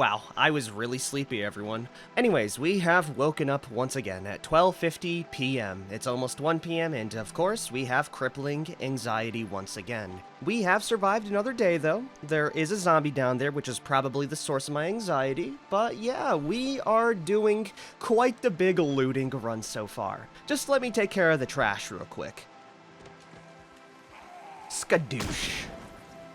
Wow, I was really sleepy, everyone. Anyways, we have woken up once again at 12:50 p.m. It's almost 1 p.m. and of course, we have crippling anxiety once again. We have survived another day though. There is a zombie down there, which is probably the source of my anxiety. But yeah, we are doing quite the big looting run so far. Just let me take care of the trash real quick. Skadoosh.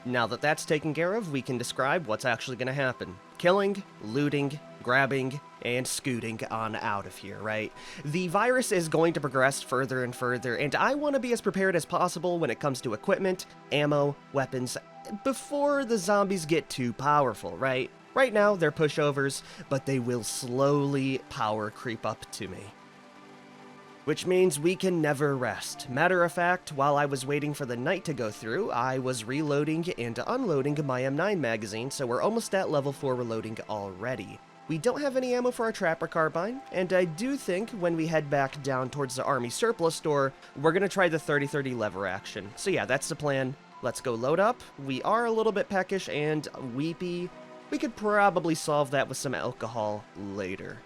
Now that that's taken care of, we can describe what's actually going to happen. Killing, looting, grabbing, and scooting on out of here, right? The virus is going to progress further and further, and I want to be as prepared as possible when it comes to equipment, ammo, weapons, before the zombies get too powerful, right? Right now, they're pushovers, but they will slowly power creep up to me. Which means we can never rest. Matter of fact, while I was waiting for the night to go through, I was reloading and unloading my M9 magazine, so we're almost at level 4 reloading already. We don't have any ammo for our trapper carbine, and I do think when we head back down towards the army surplus store, we're gonna try the 30-30 lever action. So yeah, that's the plan. Let's go load up. We are a little bit peckish and weepy. We could probably solve that with some alcohol later.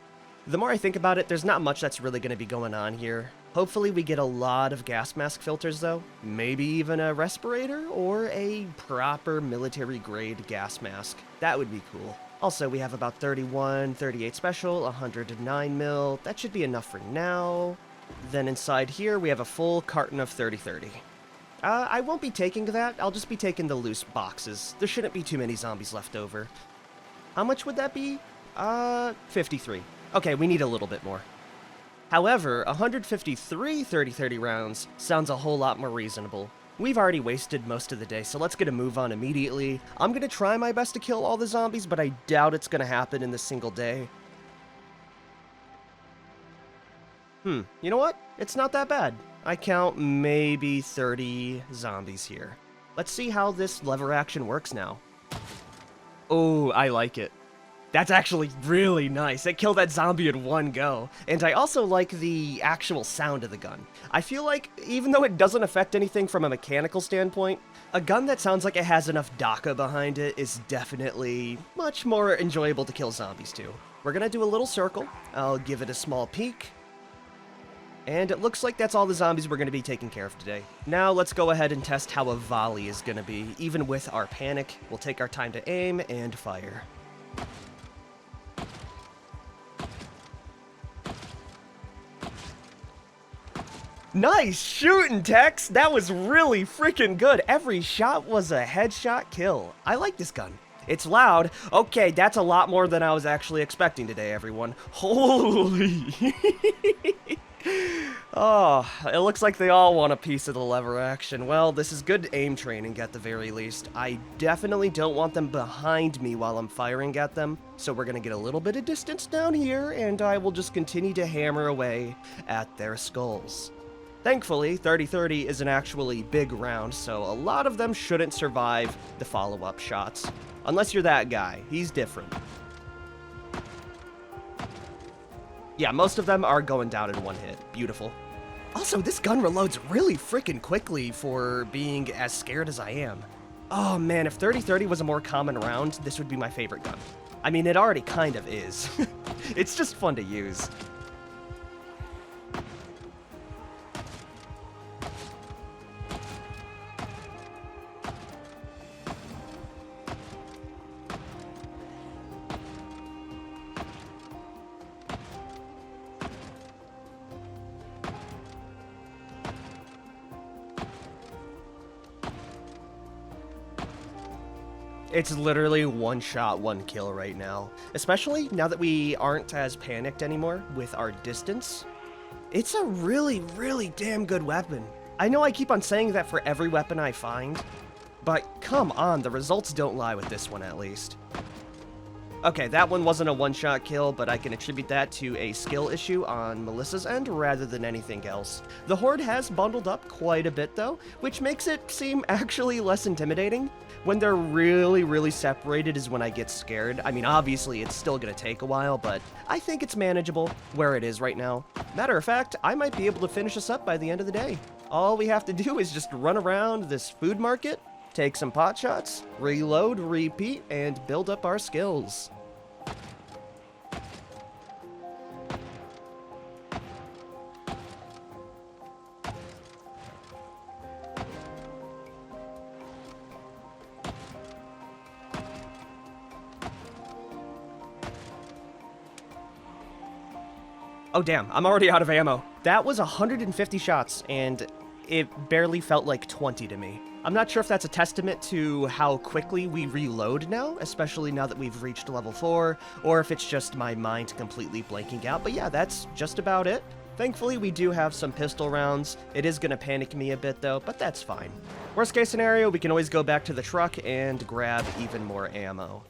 The more I think about it, there's not much that's really going to be going on here. Hopefully we get a lot of gas mask filters though. Maybe even a respirator or a proper military grade gas mask. That would be cool. Also, we have about 31, 38 special, 109 mil. That should be enough for now. Then inside here, we have a full carton of 30-30. I won't be taking that. I'll just be taking the loose boxes. There shouldn't be too many zombies left over. How much would that be? 53. Okay, we need a little bit more. However, 153 30-30 rounds sounds a whole lot more reasonable. We've already wasted most of the day, so let's get a move on immediately. I'm gonna try my best to kill all the zombies, but I doubt it's gonna happen in this single day. You know what? It's not that bad. I count maybe 30 zombies here. Let's see how this lever action works now. Oh, I like it. That's actually really nice. It killed that zombie in one go. And I also like the actual sound of the gun. I feel like, even though it doesn't affect anything from a mechanical standpoint, a gun that sounds like it has enough DACA behind it is definitely much more enjoyable to kill zombies to. We're gonna do a little circle. I'll give it a small peek. And it looks like that's all the zombies we're going to be taking care of today. Now let's go ahead and test how a volley is going to be. Even with our panic, we'll take our time to aim and fire. Nice shooting, Tex! That was really freaking good. Every shot was a headshot kill. I like this gun. It's loud. Okay, that's a lot more than I was actually expecting today, everyone. Holy! Oh, it looks like they all want a piece of the lever action. Well, this is good aim training at the very least. I definitely don't want them behind me while I'm firing at them, so we're gonna get a little bit of distance down here, and I will just continue to hammer away at their skulls. Thankfully, 30-30 is an actually big round, so a lot of them shouldn't survive the follow-up shots. Unless you're that guy. He's different. Yeah, most of them are going down in one hit. Beautiful. Also, this gun reloads really freaking quickly for being as scared as I am. Oh man, if 30-30 was a more common round, this would be my favorite gun. I mean, it already kind of is. It's just fun to use. It's literally one shot, one kill right now. Especially now that we aren't as panicked anymore with our distance. It's a really, really damn good weapon. I know I keep on saying that for every weapon I find, but come on, the results don't lie with this one at least. Okay, that one wasn't a one-shot kill, but I can attribute that to a skill issue on Melissa's end rather than anything else. The horde has bundled up quite a bit though, which makes it seem actually less intimidating. When they're really, really separated is when I get scared. I mean, obviously it's still gonna take a while, but I think it's manageable where it is right now. Matter of fact, I might be able to finish this up by the end of the day. All we have to do is just run around this food market, take some pot shots, reload, repeat, and build up our skills. Oh, damn, I'm already out of ammo. That was 150 shots, and it barely felt like 20 to me. I'm not sure if that's a testament to how quickly we reload now, especially now that we've reached level 4, or if it's just my mind completely blanking out, but yeah, that's just about it. Thankfully, we do have some pistol rounds. It is going to panic me a bit, though, but that's fine. Worst case scenario, we can always go back to the truck and grab even more ammo.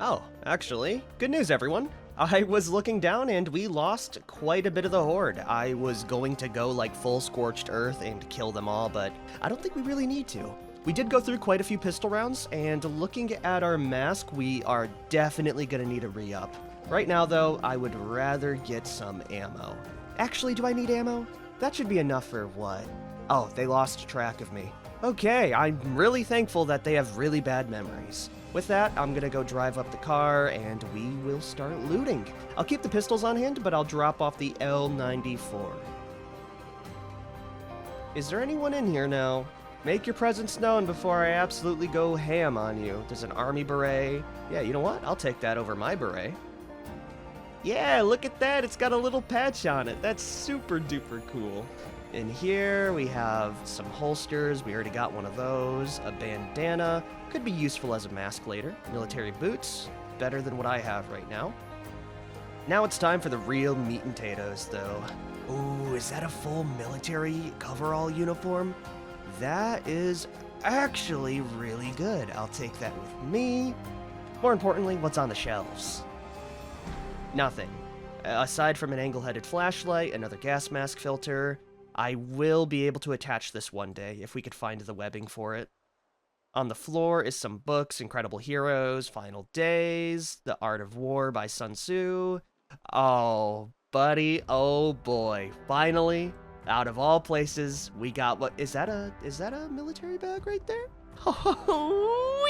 Oh, actually, good news, everyone. I was looking down and we lost quite a bit of the horde. I was going to go like full scorched earth and kill them all, but I don't think we really need to. We did go through quite a few pistol rounds, and looking at our mask, we are definitely going to need a re-up. Right now, though, I would rather get some ammo. Actually, do I need ammo? That should be enough for what? Oh, they lost track of me. Okay, I'm really thankful that they have really bad memories. With that, I'm gonna go drive up the car, and we will start looting. I'll keep the pistols on hand, but I'll drop off the L94. Is there anyone in here now? Make your presence known before I absolutely go ham on you. There's an army beret. Yeah, you know what? I'll take that over my beret. Yeah, look at that. It's got a little patch on it. That's super duper cool. In here, we have some holsters. We already got one of those. A bandana. Could be useful as a mask later. Military boots. Better than what I have right now. Now it's time for the real meat and potatoes, though. Ooh, is that a full military coverall uniform? That is actually really good. I'll take that with me. More importantly, what's on the shelves? Nothing. Aside from an angle-headed flashlight, another gas mask filter. I will be able to attach this one day if we could find the webbing for it. On the floor is some books, Incredible Heroes, Final Days, The Art of War by Sun Tzu. Oh, buddy, oh boy. Finally, out of all places, we got what is that a military bag right there? Oh,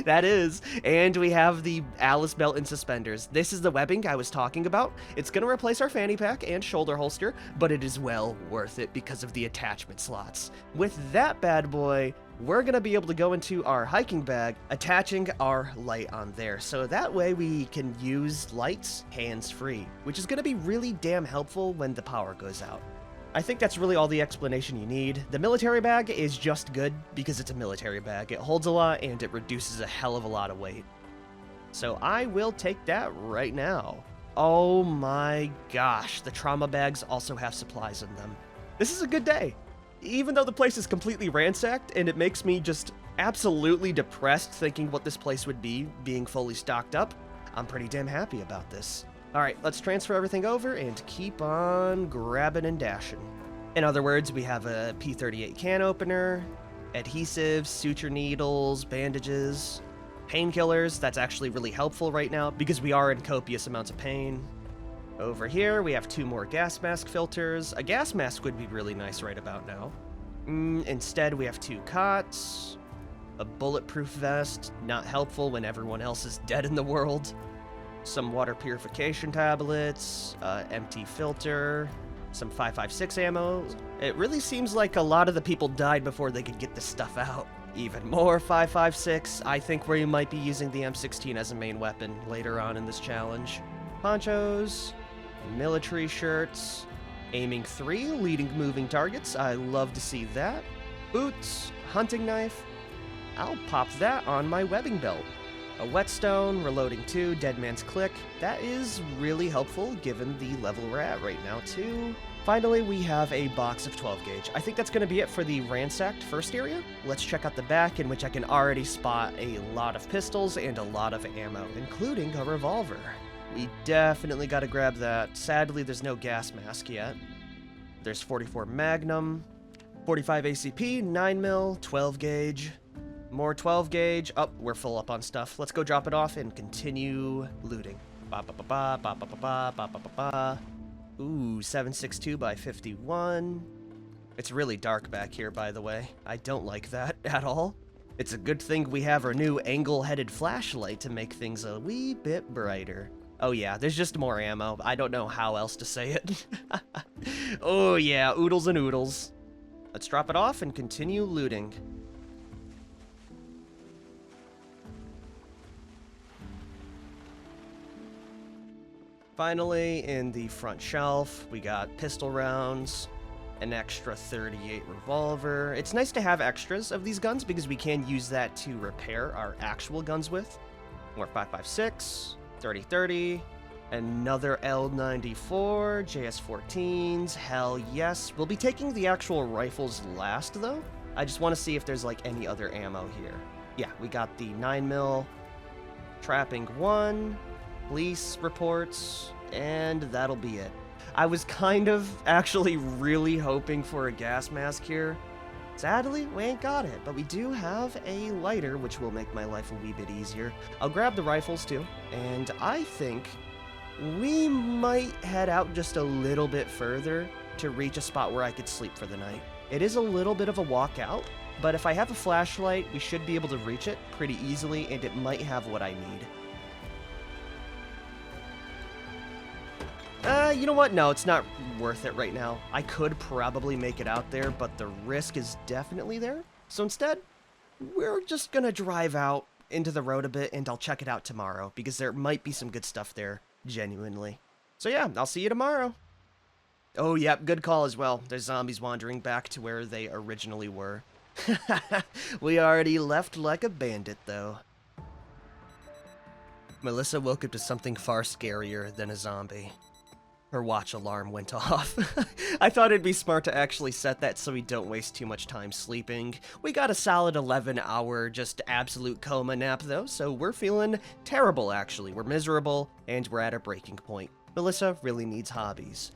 that is. And we have the Alice belt and suspenders. This is the webbing I was talking about. It's going to replace our fanny pack and shoulder holster, but it is well worth it because of the attachment slots. With that bad boy, we're going to be able to go into our hiking bag, attaching our light on there. So that way we can use lights hands-free, which is going to be really damn helpful when the power goes out. I think that's really all the explanation you need. The military bag is just good because it's a military bag. It holds a lot and it reduces a hell of a lot of weight. So I will take that right now. Oh my gosh, the trauma bags also have supplies in them. This is a good day. Even though the place is completely ransacked and it makes me just absolutely depressed thinking what this place would be being fully stocked up, I'm pretty damn happy about this. Alright, let's transfer everything over and keep on grabbing and dashing. In other words, we have a P38 can opener, adhesives, suture needles, bandages, painkillers. That's actually really helpful right now because we are in copious amounts of pain. Over here, we have 2 more gas mask filters. A gas mask would be really nice right about now. Instead, we have 2 cots, a bulletproof vest, not helpful when everyone else is dead in the world. Some water purification tablets, empty filter, some 5.56 ammo. It really seems like a lot of the people died before they could get this stuff out. Even more 5.56. I think we might be using the M16 as a main weapon later on in this challenge. Ponchos, military shirts, aiming 3, leading moving targets. I love to see that. Boots, hunting knife. I'll pop that on my webbing belt. A whetstone, reloading 2, dead man's click. That is really helpful given the level we're at right now too. Finally, we have a box of 12 gauge. I think that's going to be it for the ransacked first area. Let's check out the back, in which I can already spot a lot of pistols and a lot of ammo, including a revolver. We definitely got to grab that. Sadly, there's no gas mask yet. There's 44 Magnum, 45 ACP, 9mm, 12 gauge. More 12 gauge. Oh, we're full up on stuff. Let's go drop it off and continue looting. Ba ba ba ba ba ba ba ba ba ba ba. Ooh, 7.62 by 51. It's really dark back here, by the way. I don't like that at all. It's a good thing we have our new angle-headed flashlight to make things a wee bit brighter. Oh yeah, there's just more ammo. I don't know how else to say it. Oh yeah, oodles and oodles. Let's drop it off and continue looting. Finally, in the front shelf, we got pistol rounds, an extra 38 revolver. It's nice to have extras of these guns because we can use that to repair our actual guns with. More 5.56, 30-30, another L94, JS14s, hell yes. We'll be taking the actual rifles last though. I just want to see if there's like any other ammo here. Yeah, we got the 9mm, trapping 1, police reports, and that'll be it. I was kind of actually really hoping for a gas mask here. Sadly, we ain't got it, but we do have a lighter, which will make my life a wee bit easier. I'll grab the rifles too, and I think we might head out just a little bit further to reach a spot where I could sleep for the night. It is a little bit of a walk out, but if I have a flashlight, we should be able to reach it pretty easily, and it might have what I need. You know what? No, it's not worth it right now. I could probably make it out there, but the risk is definitely there. So instead, we're just gonna drive out into the road a bit, and I'll check it out tomorrow, because there might be some good stuff there, genuinely. So yeah, I'll see you tomorrow. Oh, yep, good call as well. There's zombies wandering back to where they originally were. We already left like a bandit, though. Melissa woke up to something far scarier than a zombie. Her watch alarm went off. I thought it'd be smart to actually set that so we don't waste too much time sleeping. We got a solid 11-hour just absolute coma nap though, so we're feeling terrible actually. We're miserable, and we're at a breaking point. Melissa really needs hobbies.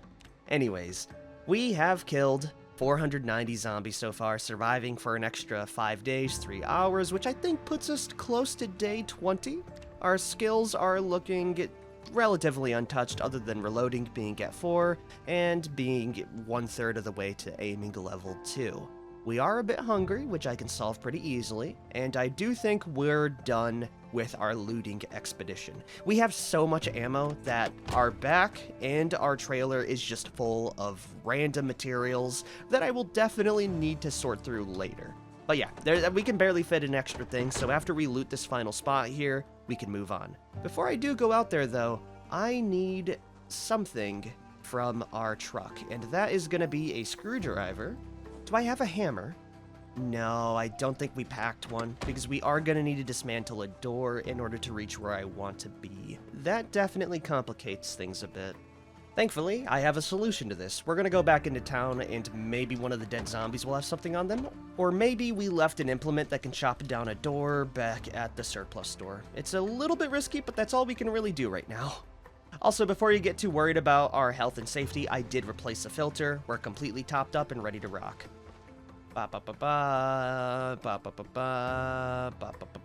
Anyways, we have killed 490 zombies so far, surviving for an extra 5 days, 3 hours, which I think puts us close to day 20. Our skills are looking relatively untouched other than reloading being at 4 and being 1/3 of the way to aiming level 2. We are a bit hungry, which I can solve pretty easily, and I do think we're done with our looting expedition. We have so much ammo that our back and our trailer is just full of random materials that I will definitely need to sort through later. But yeah, we can barely fit an extra thing, so after we loot this final spot here, we can move on. Before I do go out there though, I need something from our truck, and that is gonna be a screwdriver. Do I have a hammer? No, I don't think we packed one, because we are gonna need to dismantle a door in order to reach where I want to be. That definitely complicates things a bit. Thankfully, I have a solution to this. We're gonna go back into town, and maybe one of the dead zombies will have something on them, or maybe we left an implement that can chop down a door back at the surplus store. It's a little bit risky, but that's all we can really do right now. Also, before you get too worried about our health and safety, I did replace the filter. We're completely topped up and ready to rock. Ba ba ba ba, ba ba ba ba, ba ba ba.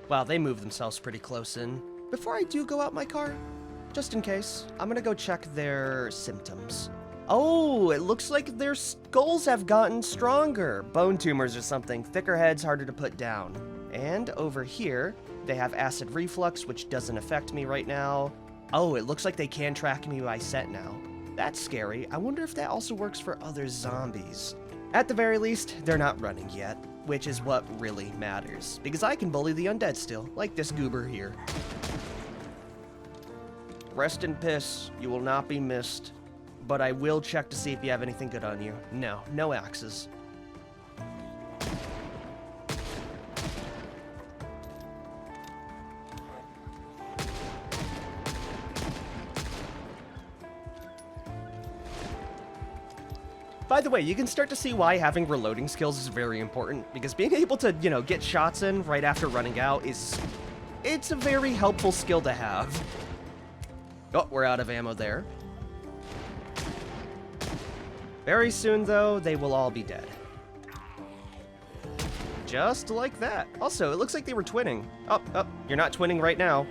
Wow, they move themselves pretty close in. Before I do go out my car, just in case, I'm gonna go check their symptoms. Oh, it looks like their skulls have gotten stronger. Bone tumors or something. Thicker heads, harder to put down. And over here, they have acid reflux, which doesn't affect me right now. Oh, it looks like they can track me by scent now. That's scary. I wonder if that also works for other zombies. At the very least, they're not running yet, which is what really matters. Because I can bully the undead still, like this goober here. Rest in piss, you will not be missed. But I will check to see if you have anything good on you. No, no axes. By the way, you can start to see why having reloading skills is very important, because being able to, get shots in right after running out it's a very helpful skill to have. Oh, we're out of ammo there. Very soon, though, they will all be dead. Just like that. Also, it looks like they were twinning. Oh, you're not twinning right now.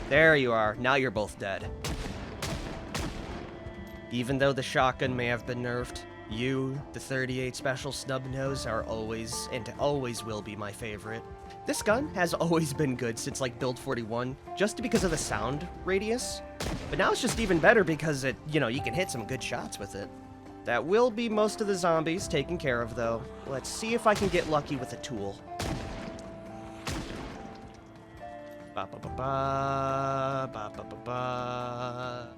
There you are. Now you're both dead. Even though the shotgun may have been nerfed, you, the 38 Special Snub Nose, are always and always will be my favorite. This gun has always been good since like build 41, just because of the sound radius. But now it's just even better because you can hit some good shots with it. That will be most of the zombies taken care of though. Let's see if I can get lucky with a tool. Ba ba ba ba ba ba ba ba.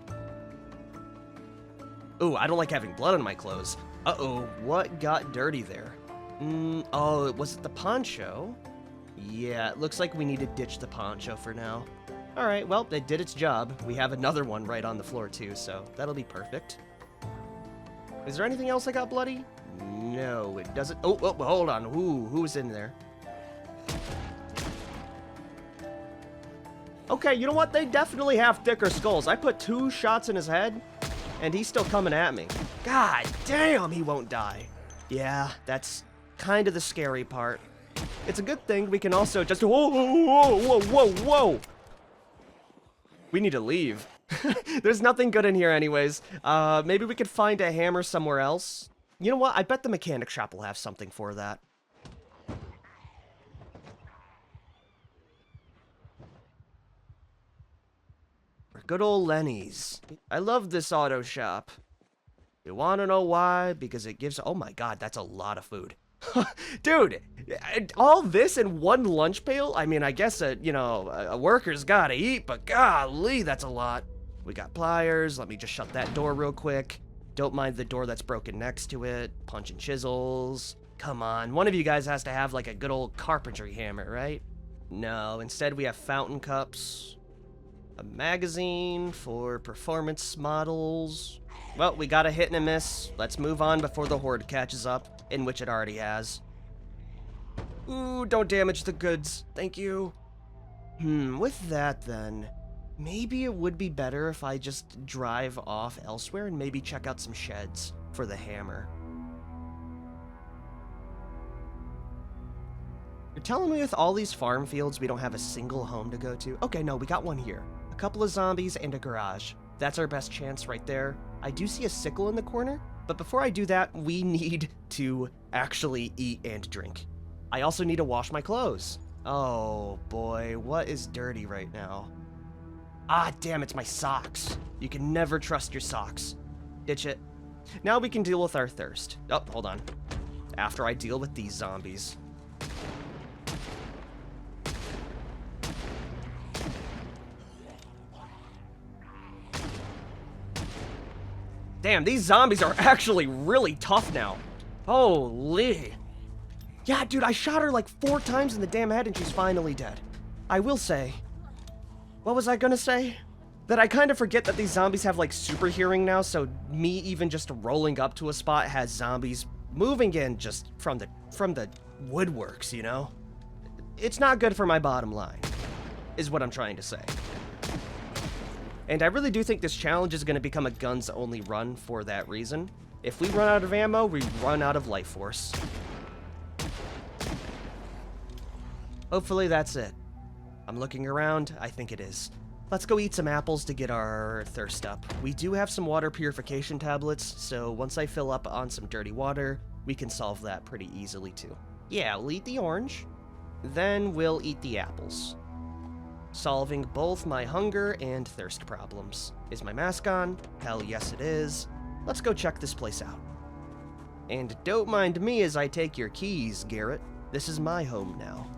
Ooh, I don't like having blood on my clothes. Uh-oh, what got dirty there? Oh, was it the poncho? Yeah, it looks like we need to ditch the poncho for now. Alright, well, it did its job. We have another one right on the floor too, so that'll be perfect. Is there anything else I got bloody? No, it doesn't. Oh, hold on. Who's in there? Okay, you know what? They definitely have thicker skulls. I put 2 shots in his head, and he's still coming at me. God damn, he won't die. Yeah, that's kind of the scary part. It's a good thing we can also just... Whoa. We need to leave. There's nothing good in here anyways. Maybe we could find a hammer somewhere else. You know what? I bet the mechanic shop will have something for that. Good old Lenny's. I love this auto shop. You want to know why? Because it gives... Oh my god, that's a lot of food. Dude, all this in one lunch pail? I mean, I guess, a worker's gotta eat, but golly, that's a lot. We got pliers. Let me just shut that door real quick. Don't mind the door that's broken next to it. Punch and chisels. Come on, one of you guys has to have, like, a good old carpentry hammer, right? No, instead we have fountain cups. A magazine for performance models. Well, we got a hit and a miss. Let's move on before the horde catches up, in which it already has. Ooh, don't damage the goods. Thank you. With that then, maybe it would be better if I just drive off elsewhere and maybe check out some sheds for the hammer. You're telling me with all these farm fields we don't have a single home to go to? Okay, no, we got one here. A couple of zombies and a garage. That's our best chance right there. I do see a sickle in the corner, but before I do that, we need to actually eat and drink. I also need to wash my clothes. Oh boy, what is dirty right now? Ah, damn, it's my socks. You can never trust your socks. Ditch it. Now we can deal with our thirst. Oh, hold on. After I deal with these zombies. Damn, these zombies are actually really tough now. Holy. Yeah, dude, I shot her like 4 times in the damn head and she's finally dead. I will say... What was I gonna say? That I kind of forget that these zombies have like super hearing now, so me even just rolling up to a spot has zombies moving in just from the woodworks, you know? It's not good for my bottom line, is what I'm trying to say. And I really do think this challenge is going to become a guns-only run for that reason. If we run out of ammo, we run out of life force. Hopefully that's it. I'm looking around. I think it is. Let's go eat some apples to get our thirst up. We do have some water purification tablets, so once I fill up on some dirty water, we can solve that pretty easily too. Yeah, we'll eat the orange. Then we'll eat the apples. Solving both my hunger and thirst problems. Is my mask on? Hell yes it is. Let's go check this place out. And don't mind me as I take your keys, Garrett. This is my home now.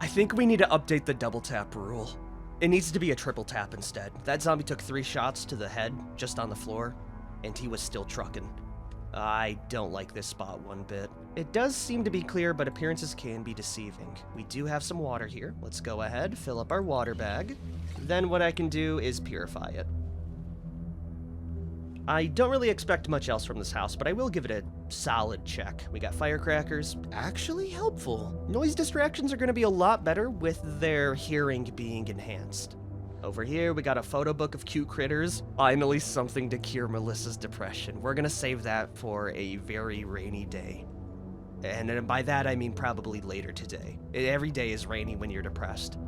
I think we need to update the double tap rule. It needs to be a triple tap instead. That zombie took 3 shots to the head, just on the floor, and he was still trucking. I don't like this spot one bit. It does seem to be clear, but appearances can be deceiving. We do have some water here. Let's go ahead, fill up our water bag. Then what I can do is purify it. I don't really expect much else from this house, but I will give it a solid check. We got firecrackers. Actually helpful. Noise distractions are going to be a lot better with their hearing being enhanced. Over here, we got a photo book of cute critters. Finally, something to cure Melissa's depression. We're gonna save that for a very rainy day. And by that, I mean probably later today. Every day is rainy when you're depressed.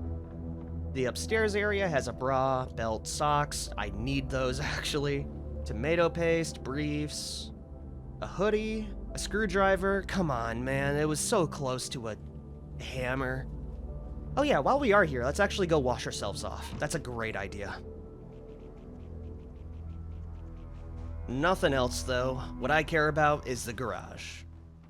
The upstairs area has a bra, belt, socks. I need those, actually. Tomato paste, briefs, a hoodie, a screwdriver. Come on, man. It was so close to a hammer. Oh yeah, while we are here, let's actually go wash ourselves off. That's a great idea. Nothing else, though. What I care about is the garage.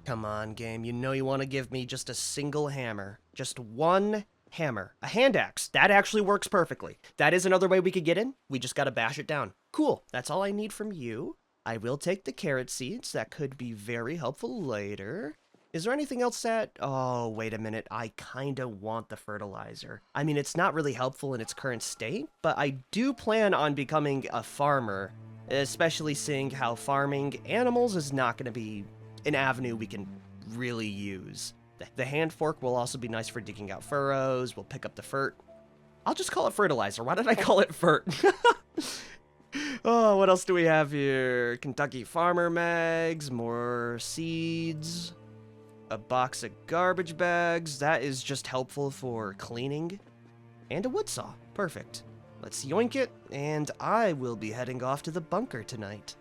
Come on, game. You know you want to give me just a single hammer. Just one hammer. A hand axe. That actually works perfectly. That is another way we could get in. We just gotta bash it down. Cool. That's all I need from you. I will take the carrot seeds. That could be very helpful later. Is there anything else that... Oh, wait a minute. I kinda want the fertilizer. I mean, it's not really helpful in its current state, but I do plan on becoming a farmer, especially seeing how farming animals is not gonna be an avenue we can really use. The hand fork will also be nice for digging out furrows. We'll pick up the fert. I'll just call it fertilizer. Why did I call it fert? Oh, what else do we have here? Kentucky Farmer Mags, more seeds, a box of garbage bags. That is just helpful for cleaning. And a wood saw. Perfect. Let's yoink it, and I will be heading off to the bunker tonight.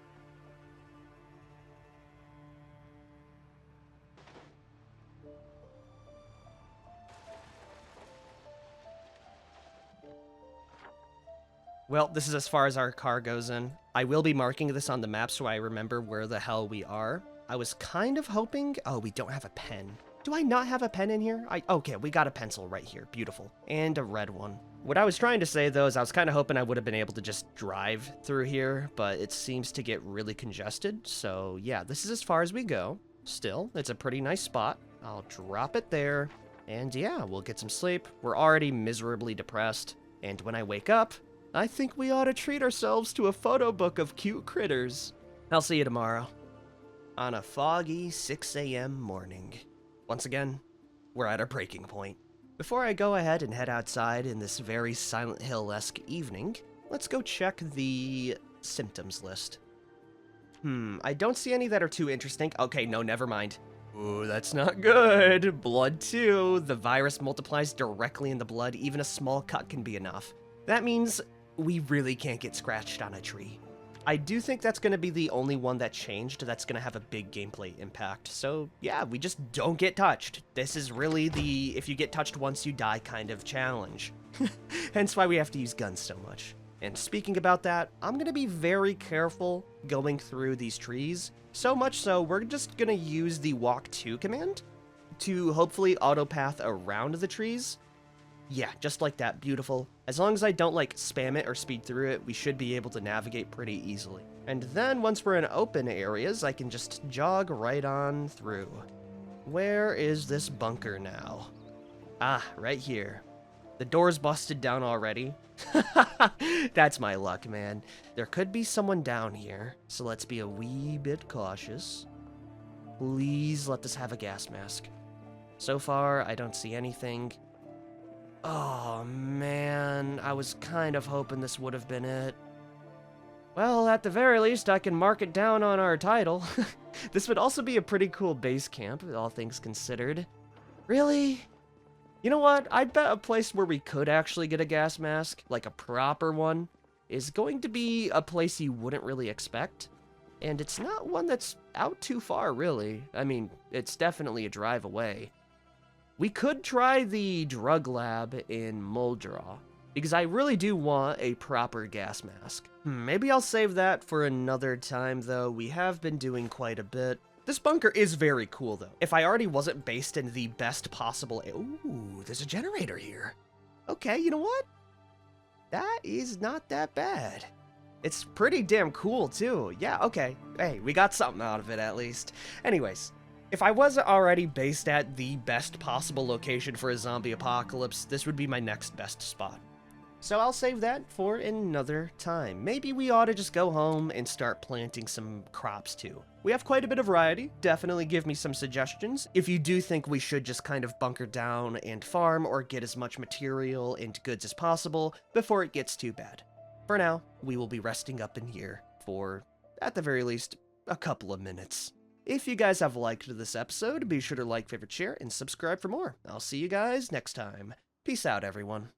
Well, this is as far as our car goes in. I will be marking this on the map so I remember where the hell we are. I was kind of hoping... Oh, we don't have a pen. Do I not have a pen in here? Okay, we got a pencil right here. Beautiful. And a red one. What I was trying to say, though, is I was kind of hoping I would have been able to just drive through here, but it seems to get really congested. So, yeah, this is as far as we go. Still, it's a pretty nice spot. I'll drop it there. And, yeah, we'll get some sleep. We're already miserably depressed. And when I wake up... I think we ought to treat ourselves to a photo book of cute critters. I'll see you tomorrow. On a foggy 6 a.m. morning. Once again, we're at our breaking point. Before I go ahead and head outside in this very Silent Hill-esque evening, let's go check the symptoms list. I don't see any that are too interesting. Okay, no, never mind. Ooh, that's not good. Blood too. The virus multiplies directly in the blood. Even a small cut can be enough. That means... we really can't get scratched on a tree. I do think that's going to be the only one that changed that's going to have a big gameplay impact. So yeah, we just don't get touched. This is really the if you get touched once you die kind of challenge. Hence why we have to use guns so much. And speaking about that, I'm going to be very careful going through these trees. So much so, we're just going to use the walk to command to hopefully autopath around the trees. Yeah, just like that. Beautiful. As long as I don't, like, spam it or speed through it, we should be able to navigate pretty easily. And then, once we're in open areas, I can just jog right on through. Where is this bunker now? Ah, right here. The door's busted down already. That's my luck, man. There could be someone down here, so let's be a wee bit cautious. Please let this have a gas mask. So far, I don't see anything. Oh, man, I was kind of hoping this would have been it. Well, at the very least, I can mark it down on our title. This would also be a pretty cool base camp, all things considered. Really? You know what? I bet a place where we could actually get a gas mask, like a proper one, is going to be a place you wouldn't really expect. And it's not one that's out too far, really. I mean, it's definitely a drive away. We could try the drug lab in Muldraw, because I really do want a proper gas mask. Maybe I'll save that for another time, though. We have been doing quite a bit. This bunker is very cool, though. If I already wasn't based in the best possible... Ooh, there's a generator here. Okay, you know what? That is not that bad. It's pretty damn cool, too. Yeah, okay. Hey, we got something out of it, at least. Anyways... if I wasn't already based at the best possible location for a zombie apocalypse, this would be my next best spot. So I'll save that for another time. Maybe we ought to just go home and start planting some crops too. We have quite a bit of variety. Definitely give me some suggestions if you do think we should just kind of bunker down and farm or get as much material and goods as possible before it gets too bad. For now, we will be resting up in here for, at the very least, a couple of minutes. If you guys have liked this episode, be sure to like, favorite, share, and subscribe for more. I'll see you guys next time. Peace out, everyone.